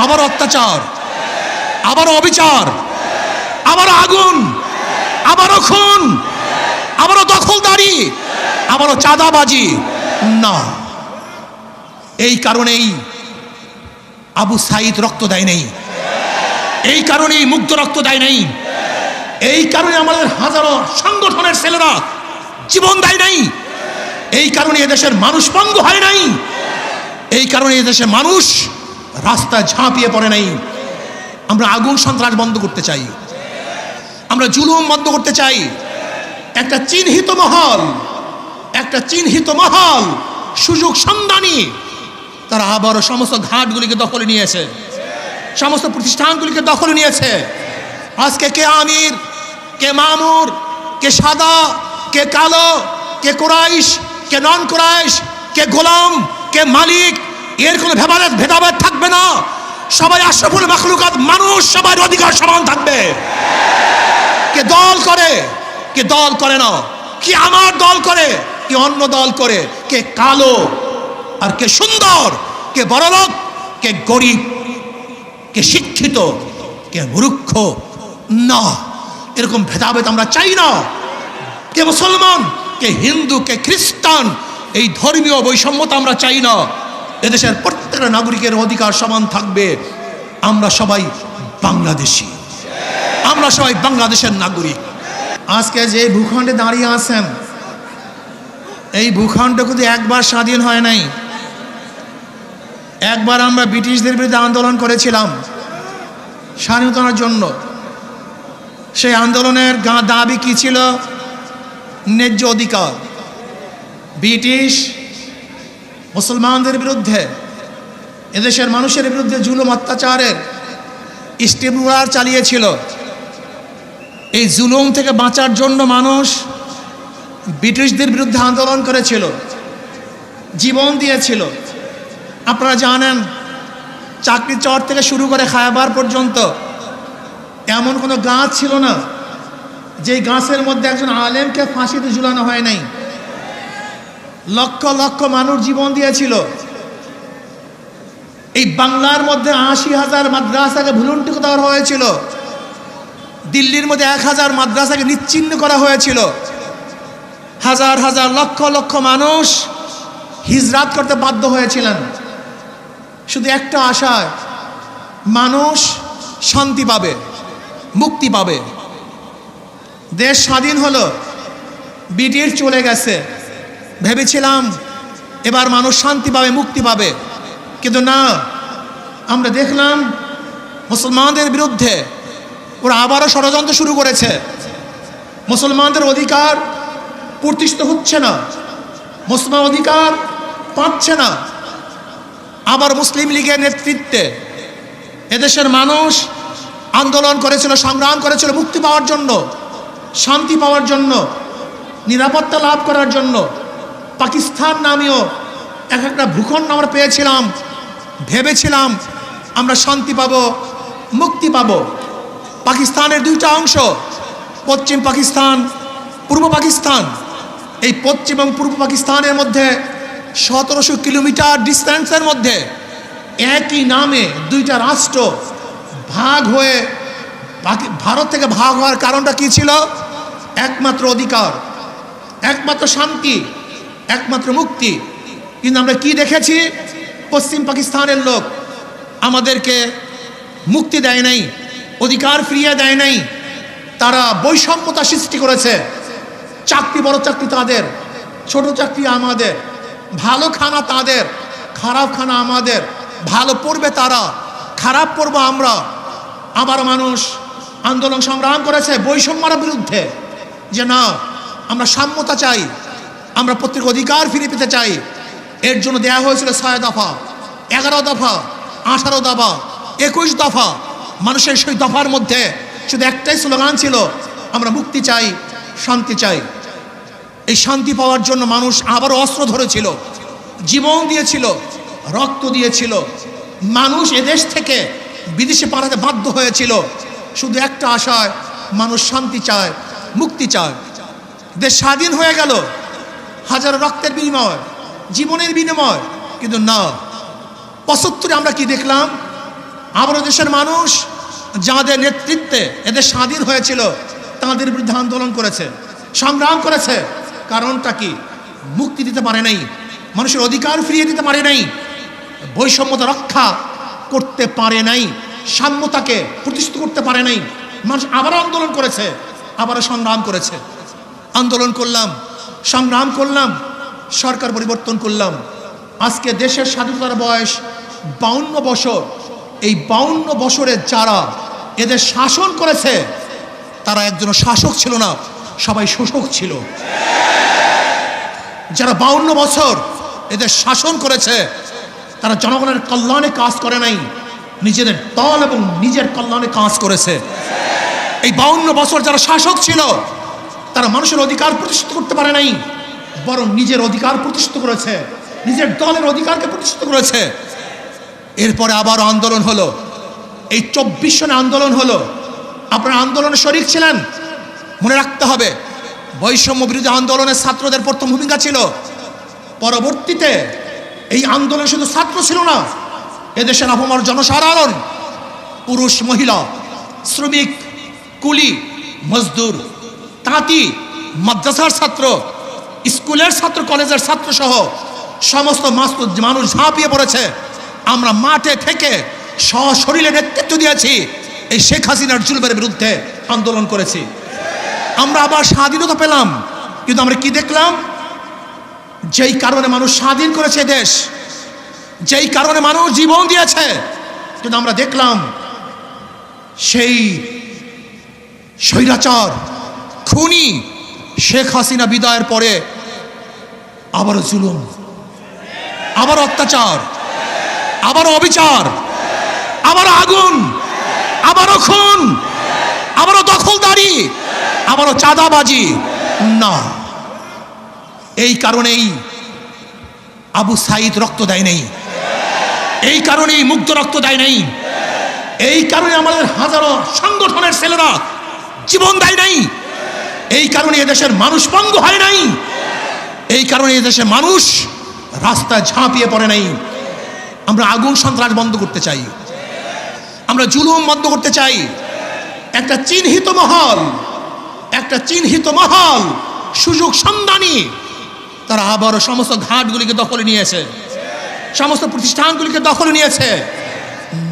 আবার অত্যাচার, আবার অবিচার, আবার আগুন, আবারও খুন, আবারও দখলদারি, আবারও চাঁদাবাজি। না, এই কারণেই আবু সাইদ রক্ত দেয় নাই, এই কারণেই মুগ্ধ রক্ত দেয় নাই, এই কারণে আমাদের হাজারো সংগঠনের ছেলেরা জীবন দেয় নাই, এই কারণে এদেশের মানুষ পঙ্গু হয় নাই, এই কারণে এদেশের মানুষ রাস্তায় ঝাঁপিয়ে পড়ে নাই। আমরা আগুন সন্ত্রাস বন্ধ করতে চাই, আমরা জুলুম বন্ধ করতে চাই। একটা চিহ্নিত মহল সুযোগ সন্ধানী, তারা আবারও সমস্ত ঘাটগুলিকে দখলে নিয়েছে, সমস্ত প্রতিষ্ঠানগুলিকে দখলে নিয়েছে। আজকে কে আমির, কে মামুর, কে সাদা, কে কালো, কে কুরাইশ, কে নন কুরাইশ, কে গোলাম, কে মালিক, এর কোনো ভেদাভেদ থাকবে না। সবাই আশরাফুল মাখলুকাত মানুষ, সবার অধিকার সমান থাকবে। কে দল করে, কে দল করে না, কি আমার দল করে, কি অন্য দল করে, কে কালো আর কে সুন্দর, কে বড়লোক, কে গরিব, কে শিক্ষিত, কে মূর্খ, না, এরকম ভেদাভেদ আমরা চাই না। কে মুসলমান, কে হিন্দু, কে খ্রিস্টান, এই ধর্মীয় বৈষম্যতা আমরা চাই না। এদেশের প্রত্যেকটা নাগরিকের অধিকার সমান থাকবে। আমরা সবাই বাংলাদেশি, আমরা সবাই বাংলাদেশের নাগরিক। আজকে যে ভূখণ্ডে দাঁড়িয়ে আছেন, এই ভূখণ্ড কিন্তু একবার স্বাধীন হয় নাই। একবার আমরা ব্রিটিশদের বিরুদ্ধে আন্দোলন করেছিলাম স্বাধীনতার জন্য। সেই আন্দোলনের দাবি কি ছিল? ন্যায্য অধিকার। ব্রিটিশ মুসলমানদের বিরুদ্ধে, এদেশের মানুষের বিরুদ্ধে জুলুম অত্যাচারের স্টিমুলার চালিয়েছিল। এই জুলুম থেকে বাঁচার জন্য মানুষ ব্রিটিশদের বিরুদ্ধে আন্দোলন করেছিল, জীবন দিয়েছিল। আপনারা জানেন, চাকরি চর থেকে শুরু করে খায়বার পর্যন্ত এমন কোনো গাছ ছিল না যেই গাছের মধ্যে একজন আলেমকে ফাঁসিতে ঝুলানো হয় নাই। লক্ষ লক্ষ মানুষ জীবন দিয়েছিল। এই বাংলার মধ্যে ৮০,০০০ মাদ্রাসাকে ভুলুন্ঠিত করা হয়েছিল। দিল্লির মধ্যে ১,০০০ মাদ্রাসাকে নিশ্চিহ্ন করা হয়েছিল। হাজার হাজার লক্ষ লক্ষ মানুষ হিজরাত করতে বাধ্য হয়েছিলেন শুধু একটা আশায়, মানুষ শান্তি পাবে, মুক্তি পাবে। দেশ স্বাধীন হলো, ব্রিটিশ চলে গেছে, ভেবেছিলাম এবার মানুষ শান্তি পাবে, মুক্তি পাবে। কিন্তু না, আমরা দেখলাম মুসলমানদের বিরুদ্ধে ওরা আবারও ষড়যন্ত্র শুরু করেছে। মুসলমানদের অধিকার প্রতিষ্ঠিত হচ্ছে না, মুসলমান অধিকার পাচ্ছে না। আবার মুসলিম লীগের নেতৃত্বে এদেশের মানুষ আন্দোলন করেছিল, সংগ্রাম করেছিল মুক্তি পাওয়ার জন্য, শান্তি পাওয়ার জন্য, নিরাপত্তা লাভ করার জন্য। পাকিস্তান নামীয় একটা ভূখণ্ড আমরা পেয়েছিলাম, ভেবেছিলাম আমরা শান্তি পাবো, মুক্তি পাবো। পাকিস্তানের দুইটা অংশ, পশ্চিম পাকিস্তান, পূর্ব পাকিস্তান। এই পশ্চিম এবং পূর্ব পাকিস্তানের মধ্যে ১৭০০ কিলোমিটার ডিস্টেন্সের মধ্যে একই নামে দুইটা রাষ্ট্র ভাগ হয়ে, ভারত থেকে ভাগ হওয়ার কারণটা কি ছিল? একমাত্র অধিকার, একমাত্র শান্তি, একমাত্র মুক্তি। কিন্তু আমরা কি দেখেছি? পশ্চিম পাকিস্তানের লোক আমাদেরকে মুক্তি দেয় নাই, অধিকার ফিরিয়ে দেয় নাই। তারা বৈষম্যতা সৃষ্টি করেছে। চাকরি, বড় চাকরি তাদের, ছোট চাকরি আমাদের, ভালো খানা তাদের, খারাপ খানা আমাদের। ভালো পড়বে তারা, খারাপ পড়ব আমরা। আবার মানুষ আন্দোলন সংগ্রাম করেছে বৈষম্যের বিরুদ্ধে, যে না, আমরা সাম্যতা চাই, আমরা প্রত্যেক অধিকার ফিরে পেতে চাই। এর জন্য দেয়া হয়েছিল ৬ দফা, ১১ দফা, ১৮ দফা, ২১ দফা। মানুষের সেই দফার মধ্যে শুধু একটাই স্লোগান ছিল, আমরা মুক্তি চাই, শান্তি চাই। এই শান্তি পাওয়ার জন্য মানুষ আবারও অস্ত্র ধরেছিল, জীবন দিয়েছিল, রক্ত দিয়েছিল। মানুষ এদেশ থেকে বিদেশে পাঠাতে বাধ্য হয়েছিল শুধু একটা আশায়, মানুষ শান্তি চায়, মুক্তি চায়। দেশ স্বাধীন হয়ে গেল হাজারো রক্তের বিনিময়, জীবনের বিনিময়। কিন্তু না, ৭৫ আমরা কি দেখলাম? আবারও দেশের মানুষ যাদের নেতৃত্বে এদের স্বাধীন হয়েছিল তাদের বিরুদ্ধে আন্দোলন করেছে, সংগ্রাম করেছে। কারণটা কি? মুক্তি দিতে পারে নাই, মানুষের অধিকার ফিরিয়ে দিতে পারে নাই, বৈষম্যতা রক্ষা করতে পারে নাই, সাম্যতাকে প্রতিষ্ঠিত করতে পারে নাই। মানুষ আবারও আন্দোলন করেছে, আবারও সংগ্রাম করেছে। আন্দোলন করলাম, সংগ্রাম করলাম, সরকার পরিবর্তন করলাম। আজকে দেশের স্বাধীনতার বয়স 52 বছর। এই 52 বছরে যারা এদের শাসন করেছে তারা একজন শাসক ছিল না, সবাই শোষক ছিল। যারা 52 বছর এদের শাসন করেছে তারা জনগণের কল্যাণে কাজ করে নাই, নিজেদের দল এবং নিজের কল্যাণে কাজ করেছে। এই 52 বছর যারা শাসক ছিল তারা মানুষের অধিকার প্রতিষ্ঠিত করতে পারে নাই, বরং নিজের অধিকার প্রতিষ্ঠিত করেছে, নিজের দলের অধিকারকে প্রতিষ্ঠিত করেছে। এরপরে আবার আন্দোলন হলো, এই 24 সনে আন্দোলন হলো। আপনারা আন্দোলনে শরিক ছিলেন, মনে রাখতে হবে বৈষম্য বিরোধী আন্দোলনের ছাত্রদের প্রথম ভূমিকা ছিল। পরবর্তীতে এই আন্দোলন শুধু ছাত্র ছিল না, এদেশের আপামর জনসাধারণ, পুরুষ মহিলা, শ্রমিক, কুলি, মজদুর, তাঁতি, মাদ্রাসার ছাত্র, স্কুলের ছাত্র, কলেজের ছাত্র সহ সমস্ত মানুষ ঝাঁপিয়ে পড়েছে। আমরা মাঠে থেকে সশরীরে নেতৃত্ব দিয়েছি, এই শেখ হাসিনার জুলুমের বিরুদ্ধে আন্দোলন করেছি। আমরা আবার স্বাধীনতা পেলাম, কিন্তু আমরা কি দেখলাম? যেই কারণে মানুষ স্বাধীন করেছে দেশ, যেই কারণে মানুষ জীবন দিয়েছে, কিন্তু আমরা দেখলাম সেই স্বৈরাচার খুনি শেখ হাসিনা বিদায়ের পরে আবারও জুলুম, আবার অত্যাচার, আবারও অবিচার, আবারও আগুন, আবারও খুন, আবারও দখলদারি, আবারও চাঁদাবাজি। না, এই কারণেই আবু সাইদ রক্ত দেয় নেই, এই কারণেই মুগ্ধ রক্ত দেয় নেই, এই কারণে আমাদের হাজারো সংগঠনের ছেলেরা জীবন দেয় নাই, এই কারণে এদেশের মানুষ পঙ্গু হয় নাই, এই কারণে এদেশের মানুষ রাস্তায় ঝাঁপিয়ে পড়ে নাই। আমরা আগুন সন্ত্রাস বন্ধ করতে চাই, আমরা জুলুম বন্ধ করতে চাই। একটা চিহ্নিত মহল সুযোগ সন্ধানী তারা আবারও সমস্ত ঘাটগুলিকে দখলে নিয়েছে, সমস্ত প্রতিষ্ঠানগুলিকে দখলে নিয়েছে।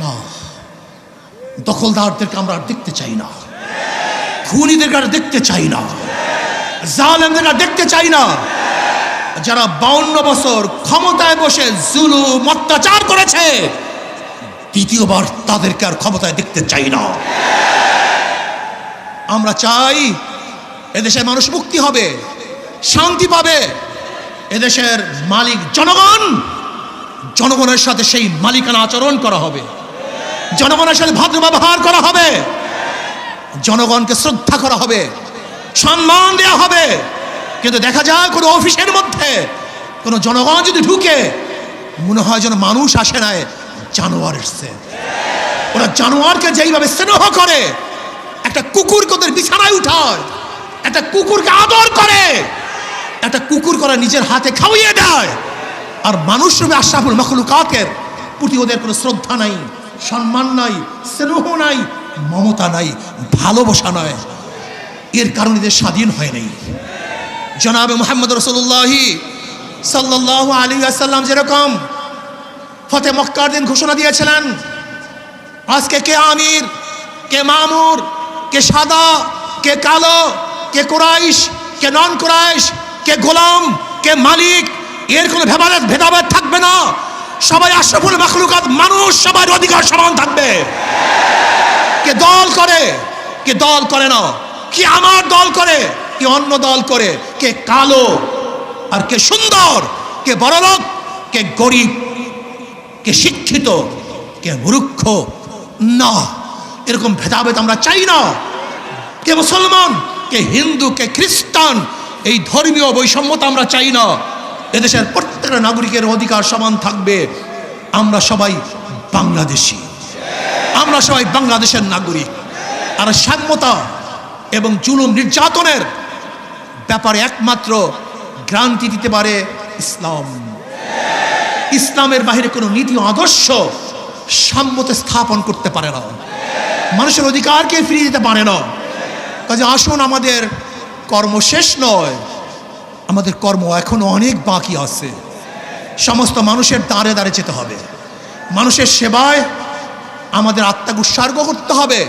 না, দখলদারদেরকে আমরা আর দেখতে চাই না, খুনিদেরকে আর দেখতে চাই না, জালেমদেরকে আর দেখতে চাই না। যারা 52 বছর ক্ষমতায় বসে জুলুম অত্যাচার করেছে, দ্বিতীয়বার তাদেরকে আর ক্ষমতায় দেখতে চাই না। আমরা চাই এদেশের মানুষ মুক্তি হবে, শান্তি পাবে। এদেশের মালিক জনগণ, জনগণের সাথে সেই মালিকানা আচরণ করা হবে, জনগণের সাথে ভদ্র ব্যবহার করা হবে, জনগণকে শ্রদ্ধা করা হবে, সম্মান দেওয়া হবে। কিন্তু দেখা যায় কোনো অফিসের মধ্যে কোনো জনগণ যদি ঢুকে, মনে হয় যেন মানুষ আসে নাই, জানোয়ার এসছে। ওরা জানোয়ারকে যেইভাবে স্নেহ করে, একটা কুকুরকে ওদের বিছানায় উঠায়, একটা কুকুরকে আদর করে, একটা কুকুর করে নিজের হাতে খাওয়িয়ে দেয়, আর মানুষ রূপে আশরাফুল মাখলুকাতের প্রতি ওদের কোনো শ্রদ্ধা নাই, সম্মান নাই, স্নেহ নাই, মমতা নাই, ভালোবাসা নয়। এর কারণে এদের স্বাধীন হয় নাই। জনাবে মুহাম্মদ রাসূলুল্লাহ সাল্লাল্লাহু আলাইহি ওয়াসাল্লাম যেরকম ফতে মক্কার দিন ঘোষণা দিয়েছিলেন, আজকে কে আমির, কে মামুর, কে সাদা, কে কালো, কে কুরাইশ, কে নন কুরাইশ, কে গোলাম, কে মালিক, এর কোনো ভেদাভেদ থাকবে না। সবাই আশরাফুল মাখলুকাত মানুষ, সবার অধিকার সমান থাকবে। কে দল করে, কে দল করে না, কি আমার দল করে, কি অন্য দল করে, কে কালো আর কে সুন্দর, কে বড়লোক, কে গরিব, কে শিক্ষিত, কে মূর্খ, না, এরকম ভেদাভেদ আমরা চাই না। কে মুসলমান, কে হিন্দু, কে খ্রিস্টান, এই ধর্মীয় বৈষম্যতা আমরা চাই না। এদেশের প্রত্যেকটা নাগরিকের অধিকার সমান থাকবে। আমরা সবাই বাংলাদেশি, আমরা সবাই বাংলাদেশের নাগরিক। আর সাম্যতা এবং জুলুম নির্যাতনের ব্যাপারে একমাত্র গ্রান্টি দিতে পারে ইসলাম। ইসলামের বাহিরে কোনো নীতি আদর্শ সাম্যতা স্থাপন করতে পারে না, মানুষের অধিকারকে ফিরিয়ে দিতে পারে না। কাজে আসুন, আমাদের কর্ম শেষ নয়, আমাদের কর্ম এখনো অনেক বাকি আছে। সমস্ত মানুষের দাঁড়ে দাঁড়ে যেতে হবে, মানুষের সেবায় আমাদের আত্মাকে উৎসর্গ করতে হবে।